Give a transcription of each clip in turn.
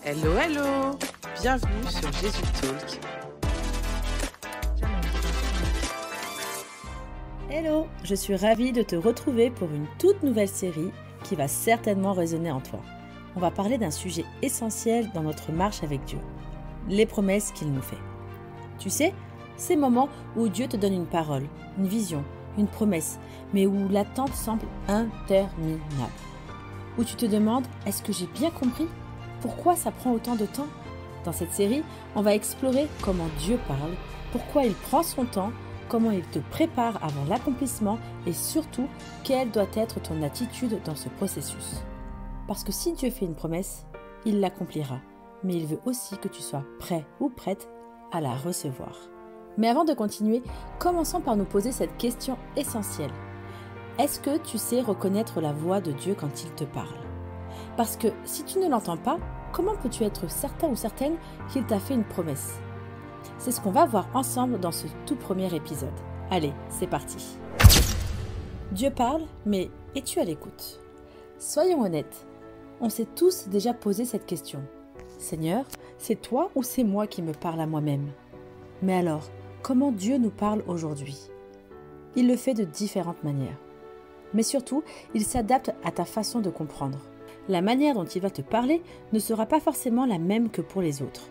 Hello, hello! Bienvenue sur Jésus Talk. Hello, je suis ravie de te retrouver pour une toute nouvelle série qui va certainement résonner en toi. On va parler d'un sujet essentiel dans notre marche avec Dieu, les promesses qu'il nous fait. Tu sais, ces moments où Dieu te donne une parole, une vision, une promesse, mais où l'attente semble interminable. Où tu te demandes, est-ce que j'ai bien compris ? Pourquoi ça prend autant de temps ? Dans cette série, on va explorer comment Dieu parle, pourquoi il prend son temps, comment il te prépare avant l'accomplissement et surtout, quelle doit être ton attitude dans ce processus. Parce que si Dieu fait une promesse, il l'accomplira, mais il veut aussi que tu sois prêt ou prête à la recevoir. Mais avant de continuer, commençons par nous poser cette question essentielle. Est-ce que tu sais reconnaître la voix de Dieu quand il te parle ? Parce que si tu ne l'entends pas, comment peux-tu être certain ou certaine qu'il t'a fait une promesse ? C'est ce qu'on va voir ensemble dans ce tout premier épisode. Allez, c'est parti. Dieu parle, mais es-tu à l'écoute ? Soyons honnêtes, on s'est tous déjà posé cette question. Seigneur, c'est toi ou c'est moi qui me parle à moi-même ? Mais alors, comment Dieu nous parle aujourd'hui ? Il le fait de différentes manières. Mais surtout, il s'adapte à ta façon de comprendre. La manière dont il va te parler ne sera pas forcément la même que pour les autres.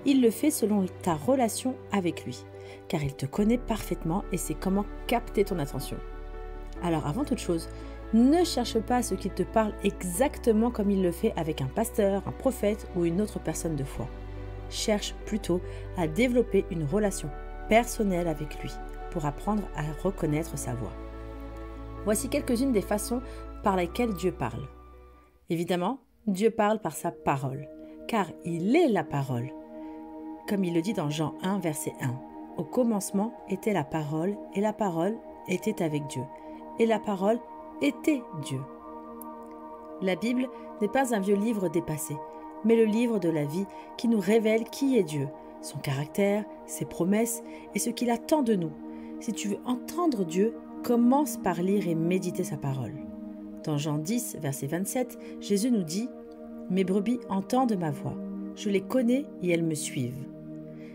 Il le fait selon ta relation avec lui, car il te connaît parfaitement et sait comment capter ton attention. Alors avant toute chose, ne cherche pas à ce qu'il te parle exactement comme il le fait avec un pasteur, un prophète ou une autre personne de foi. Cherche plutôt à développer une relation personnelle avec lui pour apprendre à reconnaître sa voix. Voici quelques-unes des façons par lesquelles Dieu parle. Évidemment, Dieu parle par sa parole, car il est la parole. Comme il le dit dans Jean 1, verset 1. Au commencement était la parole, et la parole était avec Dieu, et la parole était Dieu. La Bible n'est pas un vieux livre dépassé, mais le livre de la vie qui nous révèle qui est Dieu, son caractère, ses promesses et ce qu'il attend de nous. Si tu veux entendre Dieu, commence par lire et méditer sa parole. Dans Jean 10, verset 27, Jésus nous dit « Mes brebis entendent ma voix, je les connais et elles me suivent. »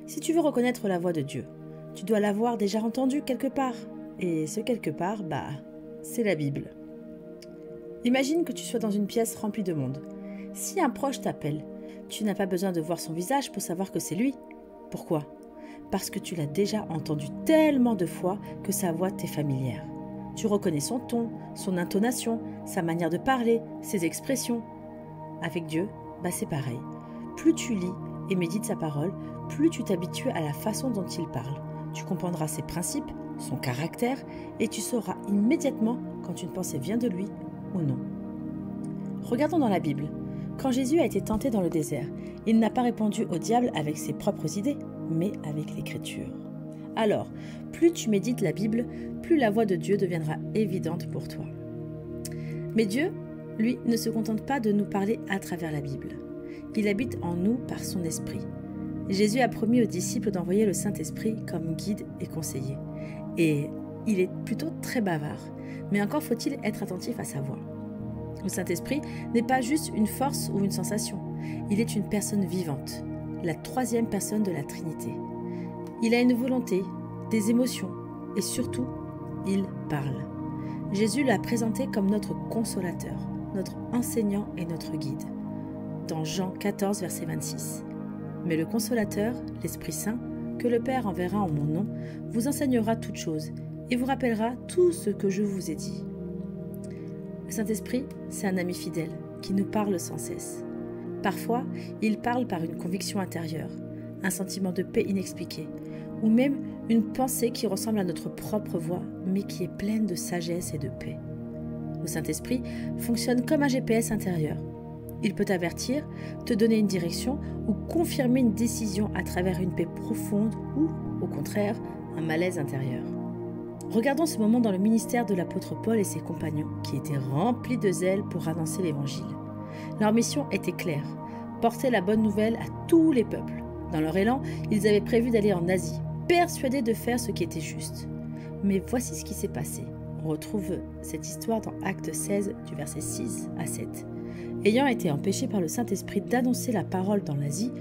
Si tu veux reconnaître la voix de Dieu, tu dois l'avoir déjà entendue quelque part. Et ce quelque part, c'est la Bible. Imagine que tu sois dans une pièce remplie de monde. Si un proche t'appelle, tu n'as pas besoin de voir son visage pour savoir que c'est lui. Pourquoi ? Parce que tu l'as déjà entendu tellement de fois que sa voix t'est familière. Tu reconnais son ton, son intonation, sa manière de parler, ses expressions. Avec Dieu, c'est pareil. Plus tu lis et médites sa parole, plus tu t'habitues à la façon dont il parle. Tu comprendras ses principes, son caractère, et tu sauras immédiatement quand une pensée vient de lui ou non. Regardons dans la Bible. Quand Jésus a été tenté dans le désert, il n'a pas répondu au diable avec ses propres idées, mais avec l'Écriture. Alors, plus tu médites la Bible, plus la voix de Dieu deviendra évidente pour toi. Mais Dieu, lui, ne se contente pas de nous parler à travers la Bible. Il habite en nous par son esprit. Jésus a promis aux disciples d'envoyer le Saint-Esprit comme guide et conseiller. Et il est plutôt très bavard, mais encore faut-il être attentif à sa voix. Le Saint-Esprit n'est pas juste une force ou une sensation, il est une personne vivante, la troisième personne de la Trinité. Il a une volonté, des émotions et surtout, il parle. Jésus l'a présenté comme notre consolateur, notre enseignant et notre guide. Dans Jean 14, verset 26. Mais le consolateur, l'Esprit Saint, que le Père enverra en mon nom, vous enseignera toutes choses et vous rappellera tout ce que je vous ai dit. Le Saint-Esprit, c'est un ami fidèle qui nous parle sans cesse. Parfois, il parle par une conviction intérieure, un sentiment de paix inexpliqué, ou même une pensée qui ressemble à notre propre voix, mais qui est pleine de sagesse et de paix. Le Saint-Esprit fonctionne comme un GPS intérieur. Il peut t'avertir, te donner une direction ou confirmer une décision à travers une paix profonde ou, au contraire, un malaise intérieur. Regardons ce moment dans le ministère de l'apôtre Paul et ses compagnons, qui étaient remplis de zèle pour annoncer l'Évangile. Leur mission était claire, porter la bonne nouvelle à tous les peuples. Dans leur élan, ils avaient prévu d'aller en Asie, persuadés de faire ce qui était juste. Mais voici ce qui s'est passé. On retrouve cette histoire dans Actes 16, du verset 6 à 7. ayant été empêchés par le Saint-Esprit d'annoncer la parole dans l'Asie,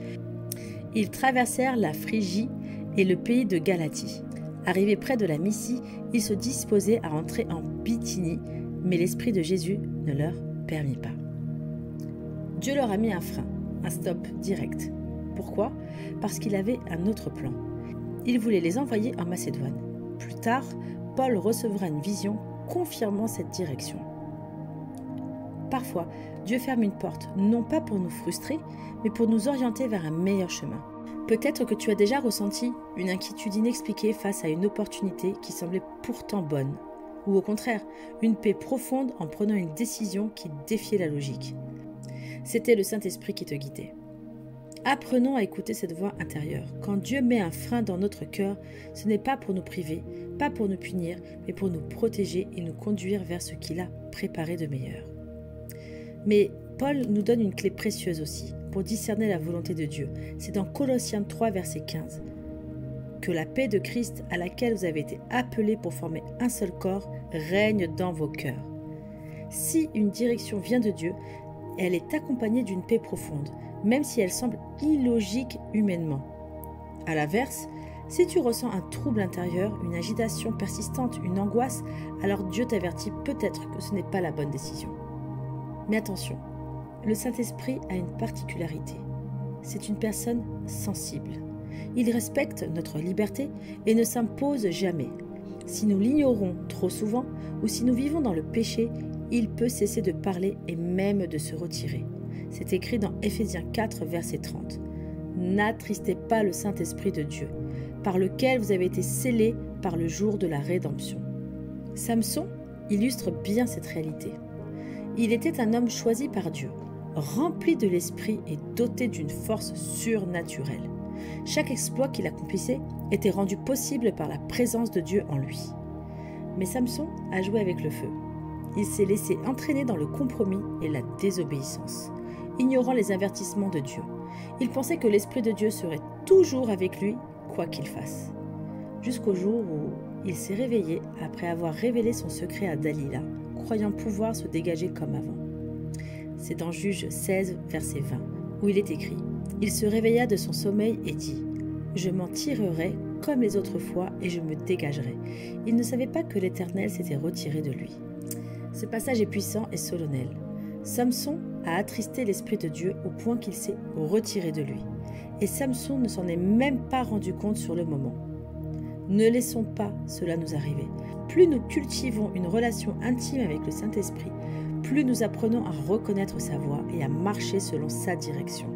ils traversèrent la Phrygie et le pays de Galatie. Arrivés près de la Mysie, ils se disposaient à entrer en Bithynie, mais l'Esprit de Jésus ne leur permit pas. Dieu leur a mis un frein, un stop direct. Pourquoi ? Parce qu'il avait un autre plan. Il voulait les envoyer en Macédoine. Plus tard, Paul recevra une vision confirmant cette direction. Parfois, Dieu ferme une porte, non pas pour nous frustrer, mais pour nous orienter vers un meilleur chemin. Peut-être que tu as déjà ressenti une inquiétude inexpliquée face à une opportunité qui semblait pourtant bonne, ou au contraire, une paix profonde en prenant une décision qui défiait la logique. C'était le Saint-Esprit qui te guidait. Apprenons à écouter cette voix intérieure. Quand Dieu met un frein dans notre cœur, ce n'est pas pour nous priver, pas pour nous punir, mais pour nous protéger et nous conduire vers ce qu'il a préparé de meilleur. Mais Paul nous donne une clé précieuse aussi pour discerner la volonté de Dieu. C'est dans Colossiens 3, verset 15. Que la paix de Christ à laquelle vous avez été appelés pour former un seul corps règne dans vos cœurs. Si une direction vient de Dieu, elle est accompagnée d'une paix profonde, même si elle semble illogique humainement. À l'inverse, si tu ressens un trouble intérieur, une agitation persistante, une angoisse, alors Dieu t'avertit peut-être que ce n'est pas la bonne décision. Mais attention, le Saint-Esprit a une particularité. C'est une personne sensible. Il respecte notre liberté et ne s'impose jamais. Si nous l'ignorons trop souvent ou si nous vivons dans le péché, il peut cesser de parler et même de se retirer. C'est écrit dans Éphésiens 4, verset 30. N'attristez pas le Saint-Esprit de Dieu, par lequel vous avez été scellés par le jour de la rédemption. Samson illustre bien cette réalité. Il était un homme choisi par Dieu, rempli de l'esprit et doté d'une force surnaturelle. Chaque exploit qu'il accomplissait était rendu possible par la présence de Dieu en lui. Mais Samson a joué avec le feu. Il s'est laissé entraîner dans le compromis et la désobéissance, ignorant les avertissements de Dieu. Il pensait que l'Esprit de Dieu serait toujours avec lui, quoi qu'il fasse. Jusqu'au jour où il s'est réveillé après avoir révélé son secret à Dalila, croyant pouvoir se dégager comme avant. C'est dans Juges 16, verset 20, où il est écrit « Il se réveilla de son sommeil et dit « Je m'en tirerai comme les autres fois et je me dégagerai. » Il ne savait pas que l'Éternel s'était retiré de lui. Ce passage est puissant et solennel. Samson a attristé l'Esprit de Dieu au point qu'il s'est retiré de lui. Et Samson ne s'en est même pas rendu compte sur le moment. Ne laissons pas cela nous arriver. Plus nous cultivons une relation intime avec le Saint-Esprit, plus nous apprenons à reconnaître sa voix et à marcher selon sa direction.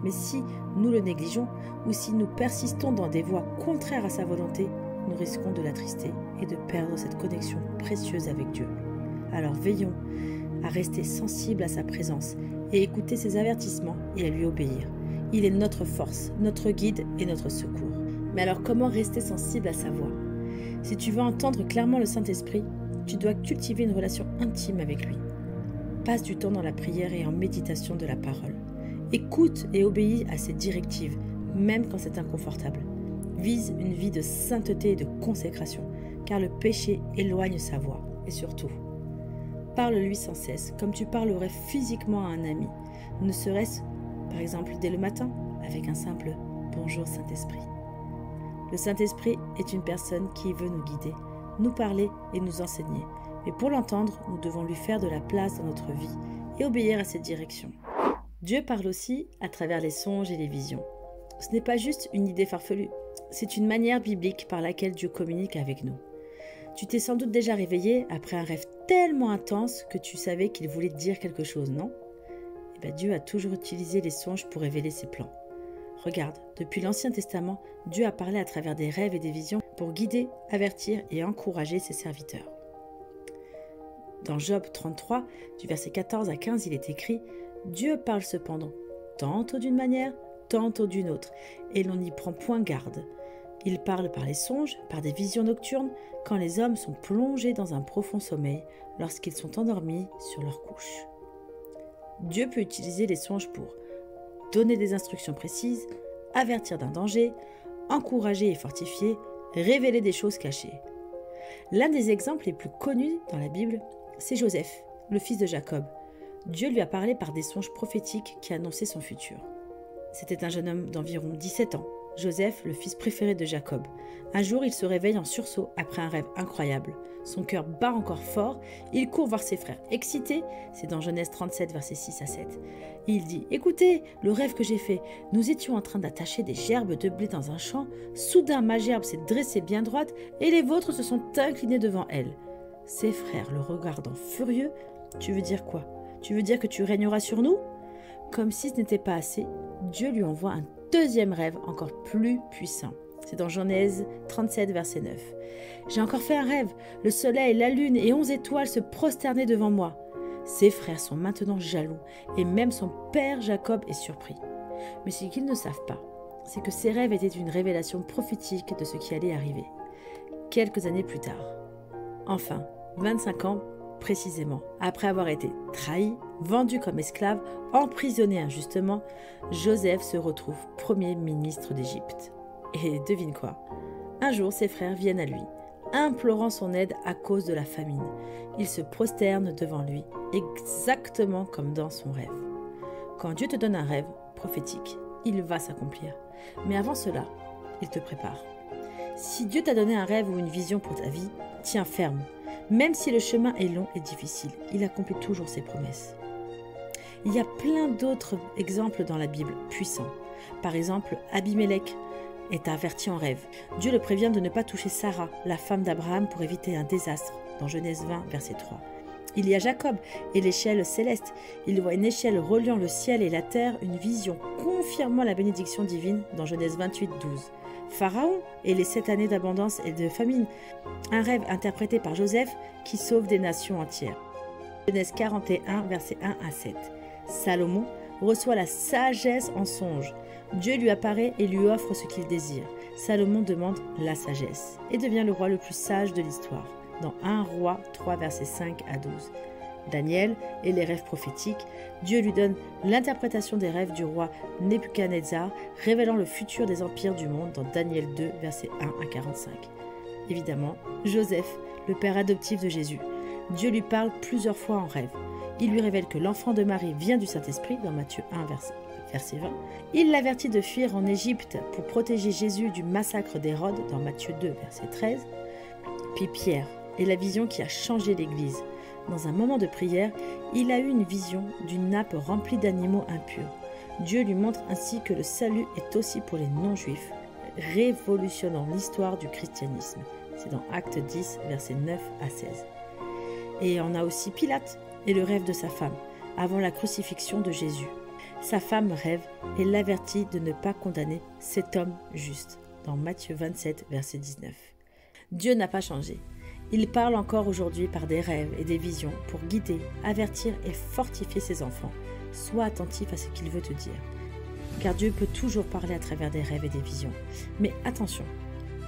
Mais si nous le négligeons ou si nous persistons dans des voies contraires à sa volonté, nous risquons de l'attrister et de perdre cette connexion précieuse avec Dieu. Alors veillons à rester sensibles à sa présence et écouter ses avertissements et à lui obéir. Il est notre force, notre guide et notre secours. Mais alors comment rester sensible à sa voix ? Si tu veux entendre clairement le Saint-Esprit, tu dois cultiver une relation intime avec lui. Passe du temps dans la prière et en méditation de la parole. Écoute et obéis à ses directives, même quand c'est inconfortable. Vise une vie de sainteté et de consécration, car le péché éloigne sa voix. Et surtout, parle-lui sans cesse, comme tu parlerais physiquement à un ami, ne serait-ce, par exemple, dès le matin, avec un simple « Bonjour Saint-Esprit ». Le Saint-Esprit est une personne qui veut nous guider, nous parler et nous enseigner. Mais pour l'entendre, nous devons lui faire de la place dans notre vie et obéir à ses directions. Dieu parle aussi à travers les songes et les visions. Ce n'est pas juste une idée farfelue, c'est une manière biblique par laquelle Dieu communique avec nous. Tu t'es sans doute déjà réveillé après un rêve tellement intense que tu savais qu'il voulait te dire quelque chose, non ? Dieu a toujours utilisé les songes pour révéler ses plans. Regarde, depuis l'Ancien Testament, Dieu a parlé à travers des rêves et des visions pour guider, avertir et encourager ses serviteurs. Dans Job 33, du verset 14 à 15, il est écrit « Dieu parle cependant, tantôt d'une manière, tantôt d'une autre, et l'on n'y prend point garde. Il parle par les songes, par des visions nocturnes, quand les hommes sont plongés dans un profond sommeil, lorsqu'ils sont endormis sur leur couche. » Dieu peut utiliser les songes pour donner des instructions précises, avertir d'un danger, encourager et fortifier, révéler des choses cachées. L'un des exemples les plus connus dans la Bible, c'est Joseph, le fils de Jacob. Dieu lui a parlé par des songes prophétiques qui annonçaient son futur. C'était un jeune homme d'environ 17 ans, Joseph, le fils préféré de Jacob. Un jour, il se réveille en sursaut après un rêve incroyable. Son cœur bat encore fort, il court voir ses frères. Excité, c'est dans Genèse 37, versets 6 à 7. Il dit « Écoutez, le rêve que j'ai fait, nous étions en train d'attacher des gerbes de blé dans un champ. Soudain, ma gerbe s'est dressée bien droite et les vôtres se sont inclinés devant elle. » Ses frères, le regardant furieux, « Tu veux dire quoi? Tu veux dire que tu régneras sur nous ?» Comme si ce n'était pas assez, Dieu lui envoie un deuxième rêve encore plus puissant. C'est dans Genèse 37, verset 9. « J'ai encore fait un rêve. Le soleil, la lune et 11 étoiles se prosternaient devant moi. » Ses frères sont maintenant jaloux et même son père Jacob est surpris. Mais ce qu'ils ne savent pas, c'est que ces rêves étaient une révélation prophétique de ce qui allait arriver. Quelques années plus tard. Enfin, 25 ans précisément, après avoir été trahi, vendu comme esclave, emprisonné injustement, Joseph se retrouve premier ministre d'Égypte. Et devine quoi? Un jour, ses frères viennent à lui, implorant son aide à cause de la famine. Ils se prosternent devant lui, exactement comme dans son rêve. Quand Dieu te donne un rêve prophétique, il va s'accomplir. Mais avant cela, il te prépare. Si Dieu t'a donné un rêve ou une vision pour ta vie, tiens ferme. Même si le chemin est long et difficile, il accomplit toujours ses promesses. Il y a plein d'autres exemples dans la Bible puissants. Par exemple, Abimelech est averti en rêve. Dieu le prévient de ne pas toucher Sarah, la femme d'Abraham, pour éviter un désastre, dans Genèse 20, verset 3. Il y a Jacob et l'échelle céleste. Il voit une échelle reliant le ciel et la terre, une vision confirmant la bénédiction divine, dans Genèse 28, 12. Pharaon et les 7 années d'abondance et de famine. Un rêve interprété par Joseph qui sauve des nations entières. Genèse 41, versets 1 à 7. Salomon reçoit la sagesse en songe. Dieu lui apparaît et lui offre ce qu'il désire. Salomon demande la sagesse et devient le roi le plus sage de l'histoire. Dans 1 Roi 3, versets 5 à 12. Daniel et les rêves prophétiques, Dieu lui donne l'interprétation des rêves du roi Nebuchadnezzar, révélant le futur des empires du monde dans Daniel 2, versets 1 à 45. Évidemment, Joseph, le père adoptif de Jésus. Dieu lui parle plusieurs fois en rêve. Il lui révèle que l'enfant de Marie vient du Saint-Esprit dans Matthieu 1, verset 20. Il l'avertit de fuir en Égypte pour protéger Jésus du massacre d'Hérode dans Matthieu 2, verset 13. Puis Pierre et la vision qui a changé l'Église. Dans un moment de prière, il a eu une vision d'une nappe remplie d'animaux impurs. Dieu lui montre ainsi que le salut est aussi pour les non-juifs, révolutionnant l'histoire du christianisme. C'est dans Actes 10, versets 9 à 16. Et on a aussi Pilate et le rêve de sa femme, avant la crucifixion de Jésus. Sa femme rêve et l'avertit de ne pas condamner cet homme juste, dans Matthieu 27, verset 19. Dieu n'a pas changé. Il parle encore aujourd'hui par des rêves et des visions pour guider, avertir et fortifier ses enfants. Sois attentif à ce qu'il veut te dire. Car Dieu peut toujours parler à travers des rêves et des visions. Mais attention,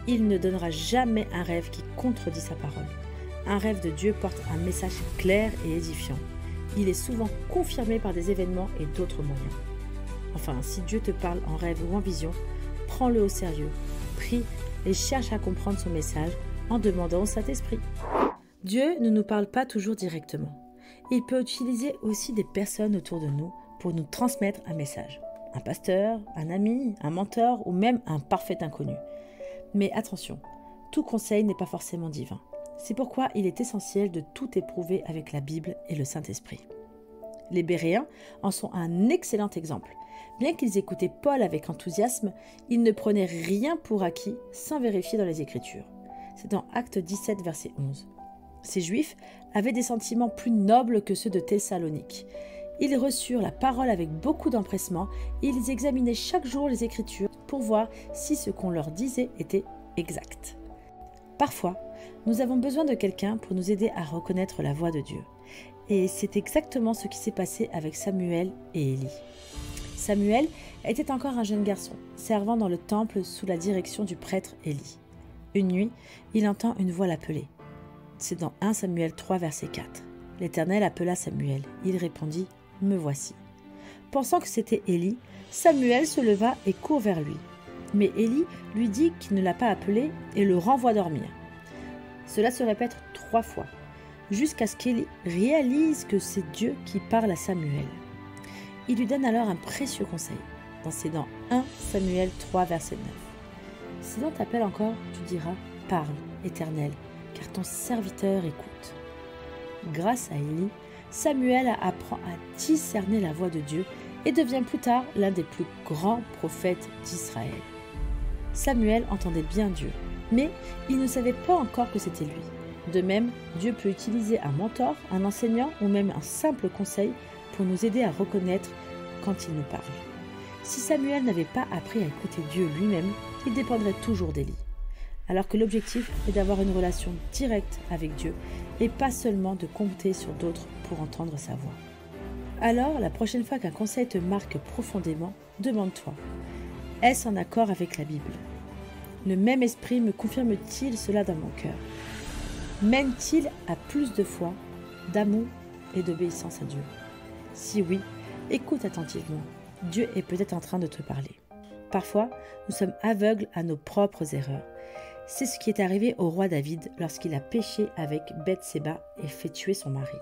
il ne donnera jamais un rêve qui contredit sa parole. Un rêve de Dieu porte un message clair et édifiant. Il est souvent confirmé par des événements et d'autres moyens. Enfin, si Dieu te parle en rêve ou en vision, prends-le au sérieux, prie et cherche à comprendre son message en demandant au Saint-Esprit. Dieu ne nous parle pas toujours directement. Il peut utiliser aussi des personnes autour de nous pour nous transmettre un message. Un pasteur, un ami, un mentor ou même un parfait inconnu. Mais attention, tout conseil n'est pas forcément divin. C'est pourquoi il est essentiel de tout éprouver avec la Bible et le Saint-Esprit. Les Béréens en sont un excellent exemple. Bien qu'ils écoutaient Paul avec enthousiasme, ils ne prenaient rien pour acquis sans vérifier dans les Écritures. C'est dans Actes 17, verset 11. Ces Juifs avaient des sentiments plus nobles que ceux de Thessalonique. Ils reçurent la parole avec beaucoup d'empressement et ils examinaient chaque jour les Écritures pour voir si ce qu'on leur disait était exact. Parfois, nous avons besoin de quelqu'un pour nous aider à reconnaître la voix de Dieu. Et c'est exactement ce qui s'est passé avec Samuel et Élie. Samuel était encore un jeune garçon, servant dans le temple sous la direction du prêtre Élie. Une nuit, il entend une voix l'appeler. C'est dans 1 Samuel 3, verset 4. L'Éternel appela Samuel. Il répondit « Me voici ». Pensant que c'était Élie, Samuel se leva et court vers lui. Mais Élie lui dit qu'il ne l'a pas appelé et le renvoie dormir. Cela se répète 3 fois. jusqu'à ce qu'il réalise que c'est Dieu qui parle à Samuel. Il lui donne alors un précieux conseil. C'est dans 1 Samuel 3, verset 9. Si l'on t'appelle encore, tu diras « Parle, Éternel, car ton serviteur écoute. » Grâce à Élie, Samuel apprend à discerner la voix de Dieu et devient plus tard l'un des plus grands prophètes d'Israël. Samuel entendait bien Dieu, mais il ne savait pas encore que c'était lui. De même, Dieu peut utiliser un mentor, un enseignant ou même un simple conseil pour nous aider à reconnaître quand il nous parle. Si Samuel n'avait pas appris à écouter Dieu lui-même, il dépendrait toujours d'Élie. Alors que l'objectif est d'avoir une relation directe avec Dieu et pas seulement de compter sur d'autres pour entendre sa voix. Alors, la prochaine fois qu'un conseil te marque profondément, demande-toi, est-ce en accord avec la Bible? Le même esprit me confirme-t-il cela dans mon cœur? Mène-t-il à plus de foi, d'amour et d'obéissance à Dieu? Si oui, écoute attentivement. Dieu est peut-être en train de te parler. Parfois, nous sommes aveugles à nos propres erreurs. C'est ce qui est arrivé au roi David lorsqu'il a péché avec Bathséba et fait tuer son mari.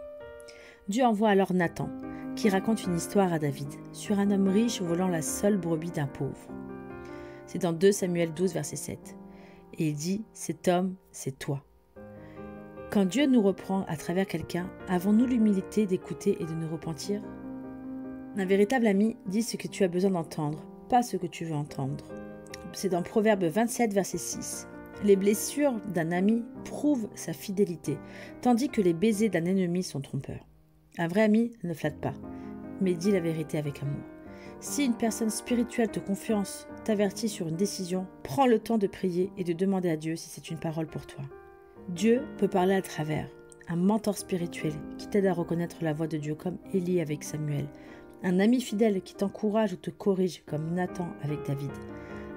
Dieu envoie alors Nathan, qui raconte une histoire à David sur un homme riche volant la seule brebis d'un pauvre. C'est dans 2 Samuel 12, verset 7. Et il dit « Cet homme, c'est toi ». Quand Dieu nous reprend à travers quelqu'un, avons-nous l'humilité d'écouter et de nous repentir? Un véritable ami dit ce que tu as besoin d'entendre, pas ce que tu veux entendre. C'est dans Proverbe 27, verset 6. Les blessures d'un ami prouvent sa fidélité, tandis que les baisers d'un ennemi sont trompeurs. Un vrai ami ne flatte pas, mais dit la vérité avec amour. Si une personne spirituelle te confiance, t'avertit sur une décision, prends le temps de prier et de demander à Dieu si c'est une parole pour toi. Dieu peut parler à travers un mentor spirituel qui t'aide à reconnaître la voix de Dieu comme Élie avec Samuel, un ami fidèle qui t'encourage ou te corrige comme Nathan avec David,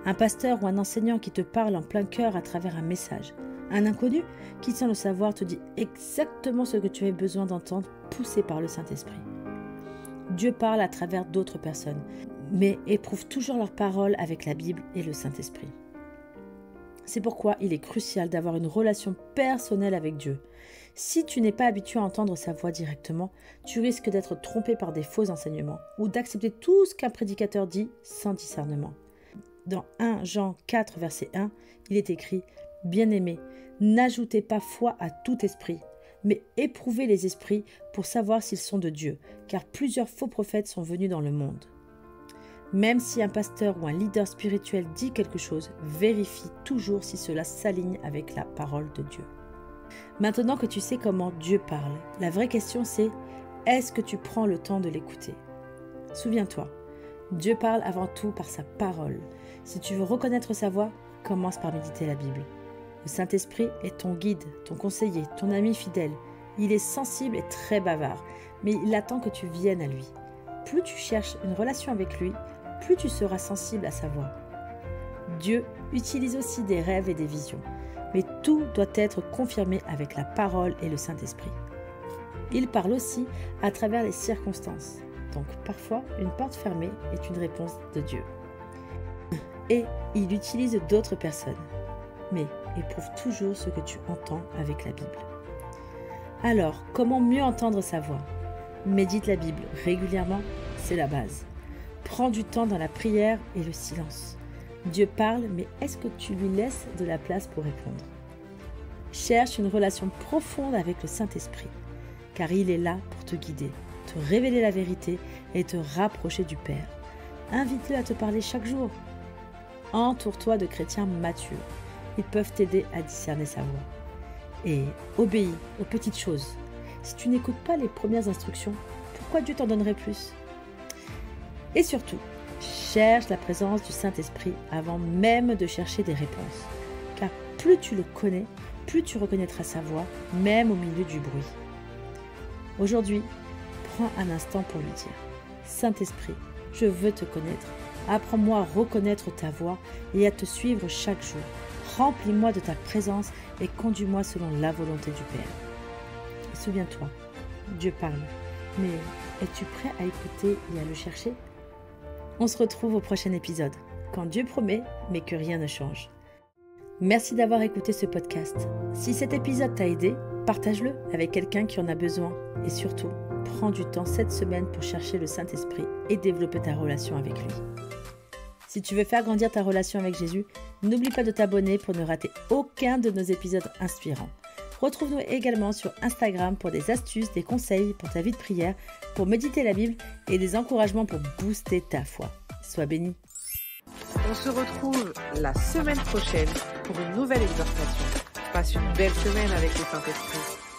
un pasteur ou un enseignant qui te parle en plein cœur à travers un message, un inconnu qui sans le savoir te dit exactement ce que tu avais besoin d'entendre, poussé par le Saint-Esprit. Dieu parle à travers d'autres personnes, mais éprouve toujours leurs paroles avec la Bible et le Saint-Esprit. C'est pourquoi il est crucial d'avoir une relation personnelle avec Dieu. Si tu n'es pas habitué à entendre sa voix directement, tu risques d'être trompé par des faux enseignements ou d'accepter tout ce qu'un prédicateur dit sans discernement. Dans 1 Jean 4, verset 1, il est écrit « Bien-aimés, n'ajoutez pas foi à tout esprit, mais éprouvez les esprits pour savoir s'ils sont de Dieu, car plusieurs faux prophètes sont venus dans le monde. » Même si un pasteur ou un leader spirituel dit quelque chose, vérifie toujours si cela s'aligne avec la parole de Dieu. Maintenant que tu sais comment Dieu parle, la vraie question c'est, est-ce que tu prends le temps de l'écouter? Souviens-toi, Dieu parle avant tout par sa parole. Si tu veux reconnaître sa voix, commence par méditer la Bible. Le Saint-Esprit est ton guide, ton conseiller, ton ami fidèle. Il est sensible et très bavard, mais il attend que tu viennes à lui. Plus tu cherches une relation avec lui, plus tu seras sensible à sa voix. Dieu utilise aussi des rêves et des visions, mais tout doit être confirmé avec la parole et le Saint-Esprit. Il parle aussi à travers les circonstances, donc parfois une porte fermée est une réponse de Dieu. Et il utilise d'autres personnes, mais éprouve toujours ce que tu entends avec la Bible. Alors, comment mieux entendre sa voix? Médite la Bible régulièrement, c'est la base. Prends du temps dans la prière et le silence. Dieu parle, mais est-ce que tu lui laisses de la place pour répondre? Cherche une relation profonde avec le Saint-Esprit, car il est là pour te guider, te révéler la vérité et te rapprocher du Père. Invite-le à te parler chaque jour. Entoure-toi de chrétiens matures. Ils peuvent t'aider à discerner sa voix. Et obéis aux petites choses. Si tu n'écoutes pas les premières instructions, pourquoi Dieu t'en donnerait plus? Et surtout, cherche la présence du Saint-Esprit avant même de chercher des réponses. Car plus tu le connais, plus tu reconnaîtras sa voix, même au milieu du bruit. Aujourd'hui, prends un instant pour lui dire « Saint-Esprit, je veux te connaître. Apprends-moi à reconnaître ta voix et à te suivre chaque jour. Remplis-moi de ta présence et conduis-moi selon la volonté du Père. » Et souviens-toi, Dieu parle, mais es-tu prêt à écouter et à le chercher? On se retrouve au prochain épisode, quand Dieu promet, mais que rien ne change. Merci d'avoir écouté ce podcast. Si cet épisode t'a aidé, Partage-le avec quelqu'un qui en a besoin et surtout, prends du temps cette semaine pour chercher le Saint-Esprit et développer ta relation avec lui. Si tu veux faire grandir ta relation avec Jésus, n'oublie pas de t'abonner pour ne rater aucun de nos épisodes inspirants. Retrouve-nous également sur Instagram pour des astuces, des conseils pour ta vie de prière, pour méditer la Bible et des encouragements pour booster ta foi. Sois béni. On se retrouve la semaine prochaine pour une nouvelle exhortation. Passe une belle semaine avec le Saint-Esprit.